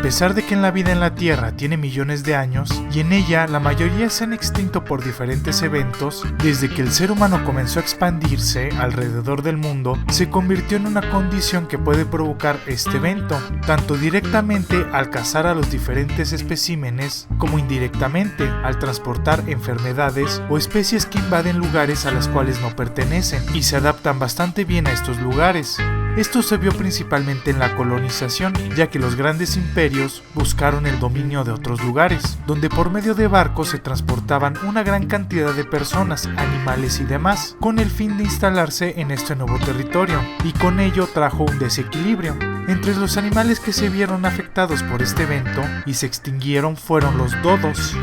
A pesar de que la vida en la Tierra tiene millones de años, y en ella la mayoría se han extinto por diferentes eventos, desde que el ser humano comenzó a expandirse alrededor del mundo, se convirtió en una condición que puede provocar este evento, tanto directamente al cazar a los diferentes especímenes, como indirectamente al transportar enfermedades o especies que invaden lugares a las cuales no pertenecen y se adaptan bastante bien a estos lugares. Esto se vio principalmente en la colonización, ya que los grandes imperios buscaron el dominio de otros lugares, donde por medio de barcos se transportaban una gran cantidad de personas, animales y demás, con el fin de instalarse en este nuevo territorio, y con ello trajo un desequilibrio. Entre los animales que se vieron afectados por este evento y se extinguieron fueron los dodos.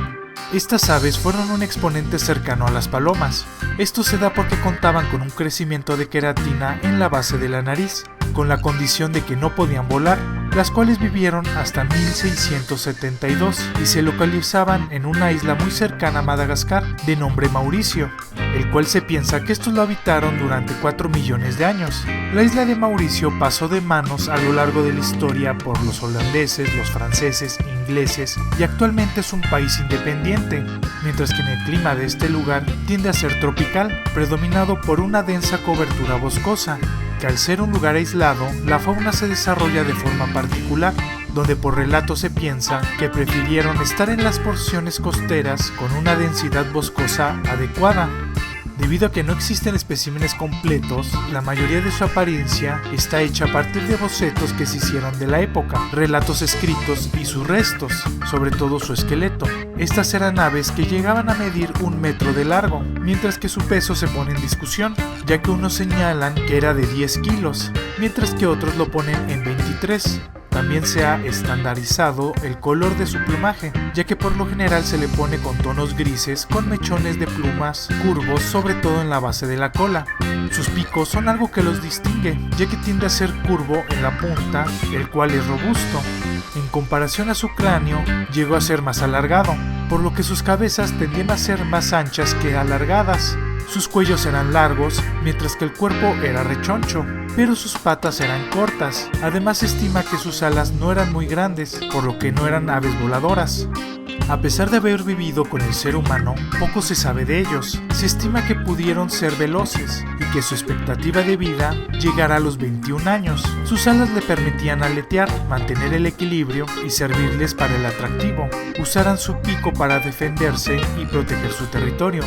Estas aves fueron un exponente cercano a las palomas. Esto se da porque contaban con un crecimiento de queratina en la base de la nariz, con la condición de que no podían volar, las cuales vivieron hasta 1672 y se localizaban en una isla muy cercana a Madagascar de nombre Mauricio, el cual se piensa que estos lo habitaron durante 4 millones de años. La isla de Mauricio pasó de manos a lo largo de la historia por los holandeses, los franceses, ingleses y actualmente es un país independiente, mientras que en el clima de este lugar tiende a ser tropical, predominado por una densa cobertura boscosa, que al ser un lugar aislado, la fauna se desarrolla de forma particular, donde por relato se piensa que prefirieron estar en las porciones costeras con una densidad boscosa adecuada. Debido a que no existen especímenes completos, la mayoría de su apariencia está hecha a partir de bocetos que se hicieron de la época, relatos escritos y sus restos, sobre todo su esqueleto. Estas eran aves que llegaban a medir 1 metro de largo, mientras que su peso se pone en discusión, ya que unos señalan que era de 10 kilos, mientras que otros lo ponen en 23. También se ha estandarizado el color de su plumaje, ya que por lo general se le pone con tonos grises con mechones de plumas curvos, sobre todo en la base de la cola. Sus picos son algo que los distingue, ya que tiende a ser curvo en la punta, el cual es robusto. En comparación a su cráneo, llegó a ser más alargado, por lo que sus cabezas tendían a ser más anchas que alargadas. Sus cuellos eran largos, mientras que el cuerpo era rechoncho, pero sus patas eran cortas. Además se estima que sus alas no eran muy grandes, por lo que no eran aves voladoras. A pesar de haber vivido con el ser humano, poco se sabe de ellos. Se estima que pudieron ser veloces y que su expectativa de vida llegara a los 21 años. Sus alas le permitían aletear, mantener el equilibrio y servirles para el atractivo. Usaran su pico para defenderse y proteger su territorio.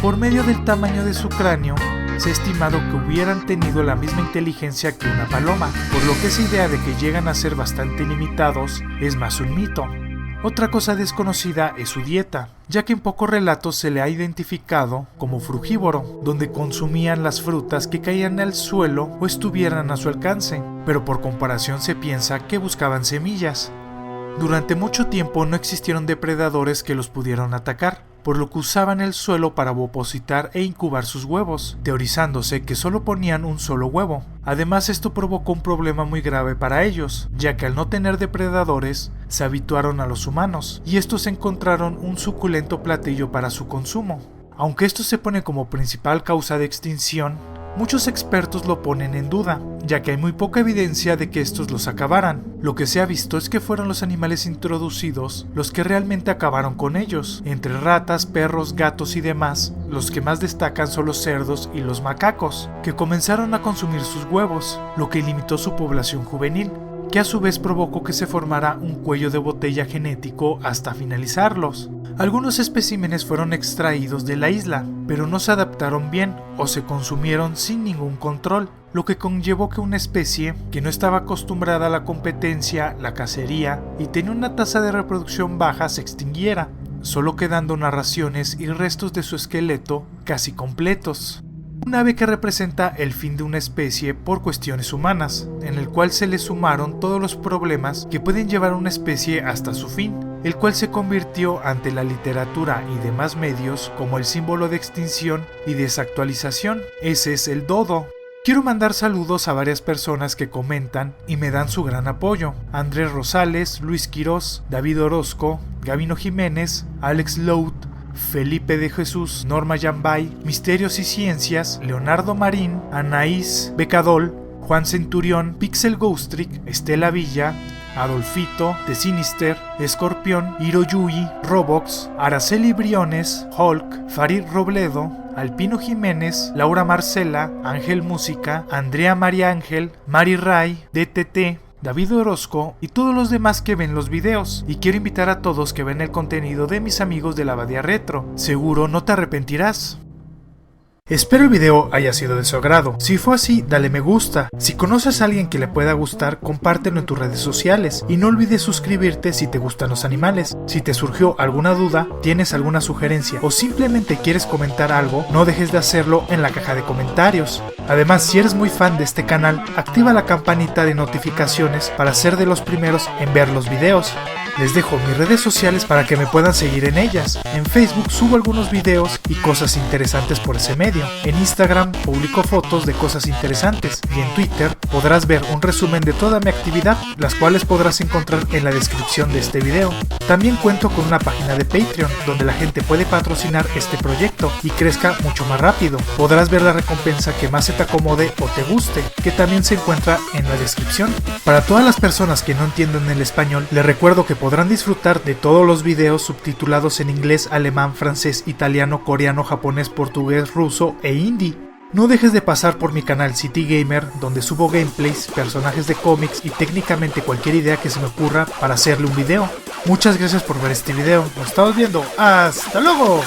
Por medio del tamaño de su cráneo, se ha estimado que hubieran tenido la misma inteligencia que una paloma, por lo que esa idea de que llegan a ser bastante limitados es más un mito. Otra cosa desconocida es su dieta, ya que en pocos relatos se le ha identificado como frugívoro, donde consumían las frutas que caían al suelo o estuvieran a su alcance, pero por comparación se piensa que buscaban semillas. Durante mucho tiempo no existieron depredadores que los pudieran atacar, por lo que usaban el suelo para opositar e incubar sus huevos, teorizándose que solo ponían un solo huevo. Además, esto provocó un problema muy grave para ellos, ya que al no tener depredadores, se habituaron a los humanos, y estos encontraron un suculento platillo para su consumo. Aunque esto se pone como principal causa de extinción, muchos expertos lo ponen en duda, ya que hay muy poca evidencia de que estos los acabaran. Lo que se ha visto es que fueron los animales introducidos los que realmente acabaron con ellos. Entre ratas, perros, gatos y demás, los que más destacan son los cerdos y los macacos, que comenzaron a consumir sus huevos, lo que limitó su población juvenil, que a su vez provocó que se formara un cuello de botella genético hasta finalizarlos. Algunos especímenes fueron extraídos de la isla, pero no se adaptaron bien o se consumieron sin ningún control, lo que conllevó que una especie que no estaba acostumbrada a la competencia, la cacería y tenía una tasa de reproducción baja se extinguiera, solo quedando narraciones y restos de su esqueleto casi completos. Un ave que representa el fin de una especie por cuestiones humanas, en el cual se le sumaron todos los problemas que pueden llevar a una especie hasta su fin, el cual se convirtió ante la literatura y demás medios como el símbolo de extinción y desactualización. Ese es el dodo. Quiero mandar saludos a varias personas que comentan y me dan su gran apoyo: Andrés Rosales, Luis Quirós, David Orozco, Gabino Jiménez, Alex Lout, Felipe de Jesús, Norma Yambay, Misterios y Ciencias, Leonardo Marín, Anaís Becadol, Juan Centurión, Pixel Ghostrick, Estela Villa, Adolfito, The Sinister, Escorpión, Hiroyui, Robox, Araceli Briones, Hulk, Farid Robledo, Alpino Jiménez, Laura Marcela, Ángel Música, Andrea María Ángel, Mari Ray, DTT, David Orozco y todos los demás que ven los videos. Y quiero invitar a todos que ven el contenido de mis amigos de la Abadía Retro. Seguro no te arrepentirás. Espero el video haya sido de su agrado. Si fue así, dale me gusta. Si conoces a alguien que le pueda gustar, compártelo en tus redes sociales. Y no olvides suscribirte si te gustan los animales. Si te surgió alguna duda, tienes alguna sugerencia o simplemente quieres comentar algo, no dejes de hacerlo en la caja de comentarios. Además, si eres muy fan de este canal, activa la campanita de notificaciones para ser de los primeros en ver los videos. Les dejo mis redes sociales para que me puedan seguir en ellas. En Facebook subo algunos videos y cosas interesantes por ese medio. En Instagram publico fotos de cosas interesantes. Y en Twitter podrás ver un resumen de toda mi actividad, las cuales podrás encontrar en la descripción de este video. También cuento con una página de Patreon, donde la gente puede patrocinar este proyecto y crezca mucho más rápido. Podrás ver la recompensa que más se te acomode o te guste, que también se encuentra en la descripción. Para todas las personas que no entienden el español, les recuerdo que podrán disfrutar de todos los videos subtitulados en inglés, alemán, francés, italiano, coreano, japonés, portugués, ruso e hindi. No dejes de pasar por mi canal City Gamer, donde subo gameplays, personajes de cómics y técnicamente cualquier idea que se me ocurra para hacerle un video. Muchas gracias por ver este video, nos estamos viendo, ¡hasta luego!